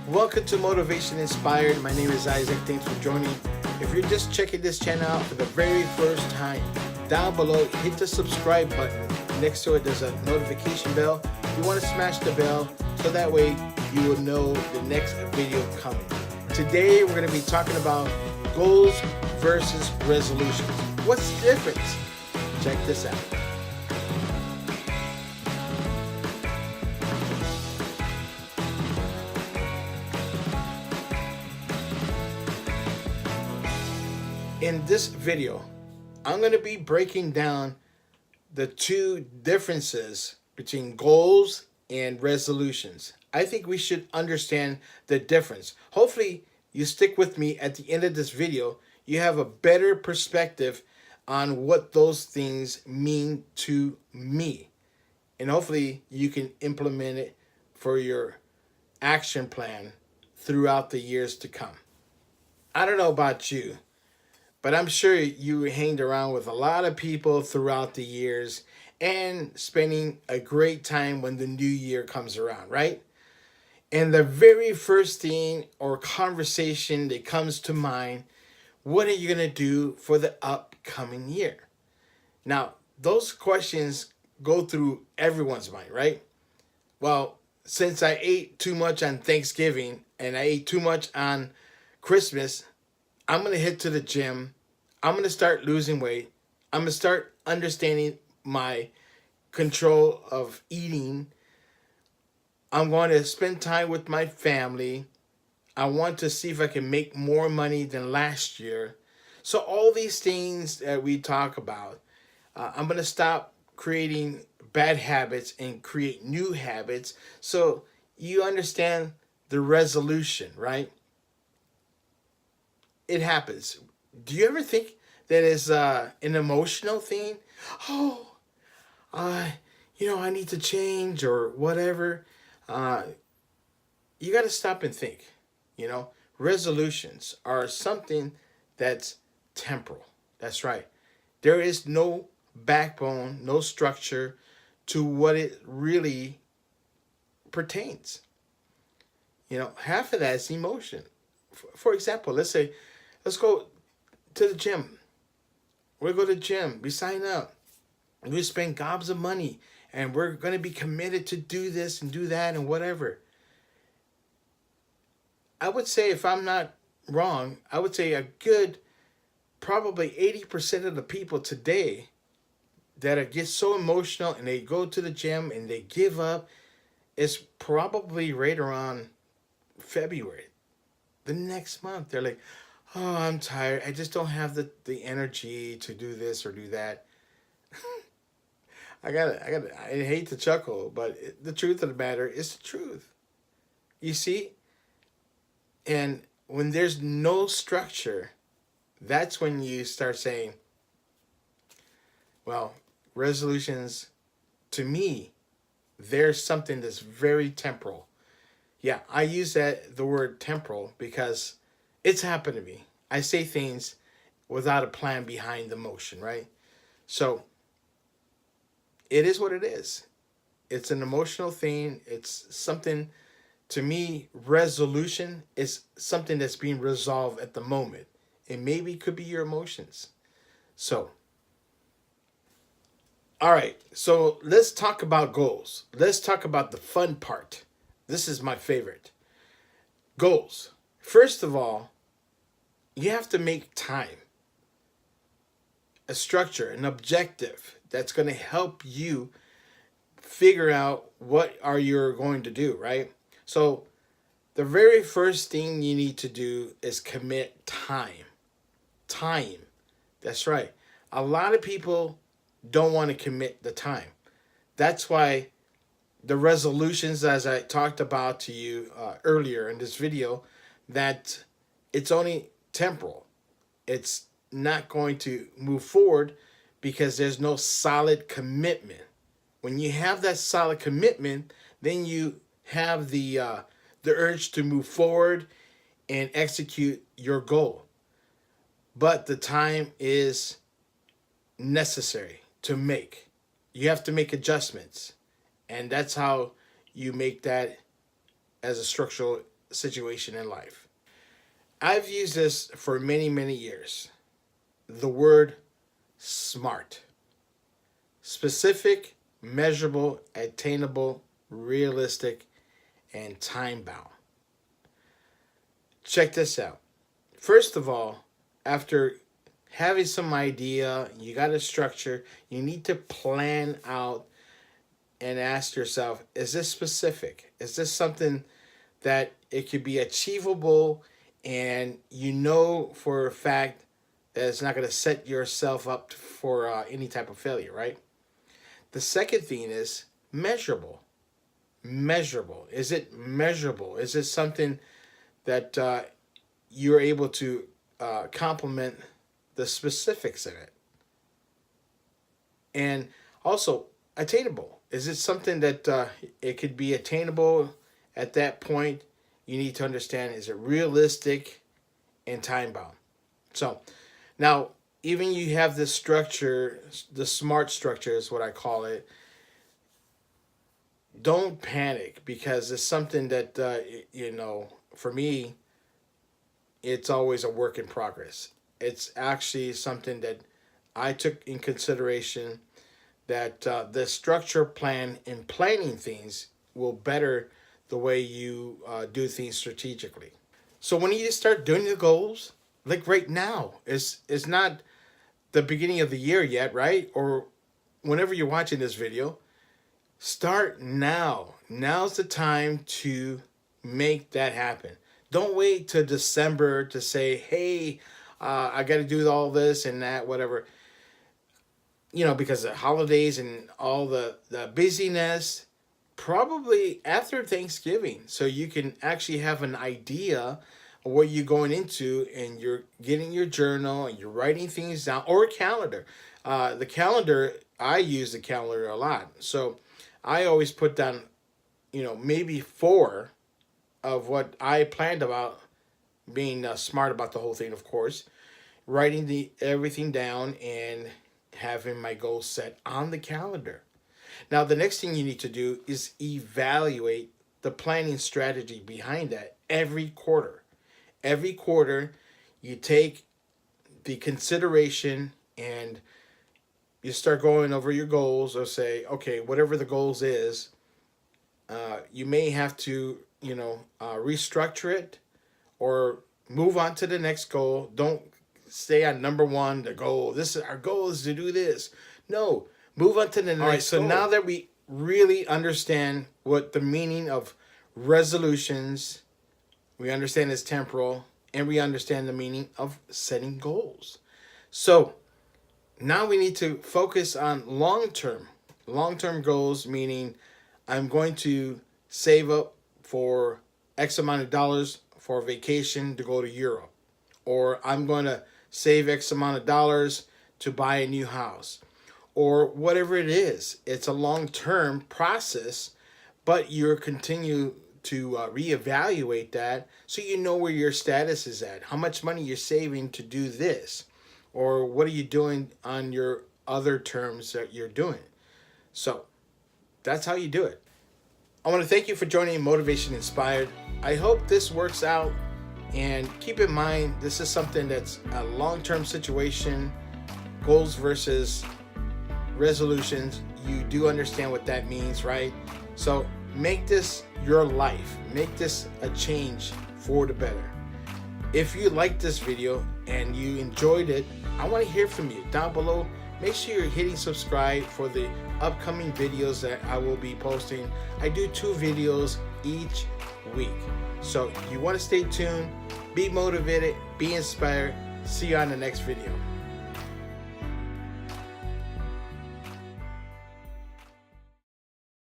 Welcome to Motivation Inspired. My name is Isaac. Thanks for joining. If you're just checking this channel out for the very first time, down below, hit the subscribe button. Next to it, there's a notification bell. You want to smash the bell so that way you will know the next video coming. Today, we're going to be talking about goals versus resolutions. What's the difference? Check this out. In this video, I'm going to be breaking down the two differences between goals and resolutions. I think we should understand the difference. Hopefully, you stick with me at the end of this video. You have a better perspective on what those things mean to me. And hopefully, you can implement it for your action plan throughout the years to come. I don't know about you, but I'm sure you hanged around with a lot of people throughout the years and spending a great time when the new year comes around, right? And the very first thing or conversation that comes to mind, what are you going to do for the upcoming year? Now, those questions go through everyone's mind, right? Well, since I ate too much on Thanksgiving and I ate too much on Christmas, I'm going to hit to the gym. I'm going to start losing weight. I'm going to start understanding my control of eating. I'm going to spend time with my family. I want to see if I can make more money than last year. So all these things that we talk about, I'm going to stop creating bad habits and create new habits. So you understand the resolution, right? It happens. Do you ever think that is an emotional thing? Oh, I need to change or whatever. You got to stop and think. Resolutions are something that's temporal. That's right. There is no backbone, no structure to what it really pertains. Half of that is emotion. For example, let's go to the gym. We'll go to the gym. We sign up. We spend gobs of money. And we're going to be committed to do this and do that and whatever. I would say, if I'm not wrong, I would say a good, probably 80% of the people today that get so emotional and they go to the gym and they give up is probably right around February. The next month, they're like, oh, I'm tired. I just don't have the energy to do this or do that. I hate to chuckle, but the truth of the matter is the truth. You see? And when there's no structure, that's when you start saying, well, resolutions, to me, there's something that's very temporal. Yeah, I use the word temporal because it's happened to me. I say things without a plan behind the motion, right? So it is what it is. It's an emotional thing. It's something, to me, resolution is something that's being resolved at the moment. And maybe it could be your emotions. So, all right. So let's talk about goals. Let's talk about the fun part. This is my favorite. Goals. First of all, you have to make time, a structure, an objective that's going to help you figure out what are you going to do, right? So the very first thing you need to do is commit time. Time. That's right. A lot of people don't want to commit the time. That's why the resolutions, as I talked about to you earlier in this video, that it's only temporal. It's not going to move forward because there's no solid commitment. When you have that solid commitment, then you have the urge to move forward and execute your goal. But the time is necessary to make. You have to make adjustments. And that's how you make that as a structural situation in life. I've used this for many, many years. The word SMART. Specific, measurable, attainable, realistic, and time-bound. Check this out. First of all, after having some idea, you got a structure, you need to plan out and ask yourself, is this specific? Is this something that it could be achievable, and you know for a fact that it's not going to set yourself up for any type of failure, right? The second thing is measurable. Measurable. Is it measurable? Is it something that you're able to complement the specifics in it? And also, attainable. Is it something that it could be attainable at that point? You need to understand, is it realistic and time-bound? So, now, even you have this structure, the SMART structure is what I call it. Don't panic, because it's something that, for me, it's always a work in progress. It's actually something that I took in consideration, that the structure plan in planning things will better the way you do things strategically. So when you start doing the goals, like right now, it's not the beginning of the year yet, right? Or whenever you're watching this video, start now. Now's the time to make that happen. Don't wait till December to say, hey, I got to do all this and that, whatever. Because of the holidays and all the busyness, probably after Thanksgiving, so you can actually have an idea of what you're going into, and you're getting your journal and you're writing things down, or a calendar. The calendar, I use the calendar a lot. So I always put down, maybe 4 of what I planned about, being smart about the whole thing, of course, writing everything down and having my goals set on the calendar. Now, the next thing you need to do is evaluate the planning strategy behind that every quarter. Every quarter, you take the consideration and you start going over your goals, or say, okay, whatever the goals is, you may have to, restructure it or move on to the next goal. Don't stay on number 1, the goal. Our goal is to do this. No, move on to the next. All right, so now that we really understand what the meaning of resolutions, we understand it's temporal, and we understand the meaning of setting goals. So now we need to focus on long-term goals, meaning I'm going to save up for X amount of dollars for a vacation to go to Europe, or I'm going to save X amount of dollars to buy a new house, or whatever it is. It's a long-term process, but you're continue to reevaluate that, so you know where your status is at, how much money you're saving to do this, or what are you doing on your other terms that you're doing. So that's how you do it. I want to thank you for joining Motivation Inspired. I hope this works out, and keep in mind, this is something that's a long-term situation. Goals versus resolutions, you do understand what that means, right? So make this your life. Make this a change for the better. If you liked this video and you enjoyed it, I want to hear from you down below. Make sure you're hitting subscribe for the upcoming videos that I will be posting. I do 2 videos each week. So you want to stay tuned, be motivated, be inspired. See you on the next video.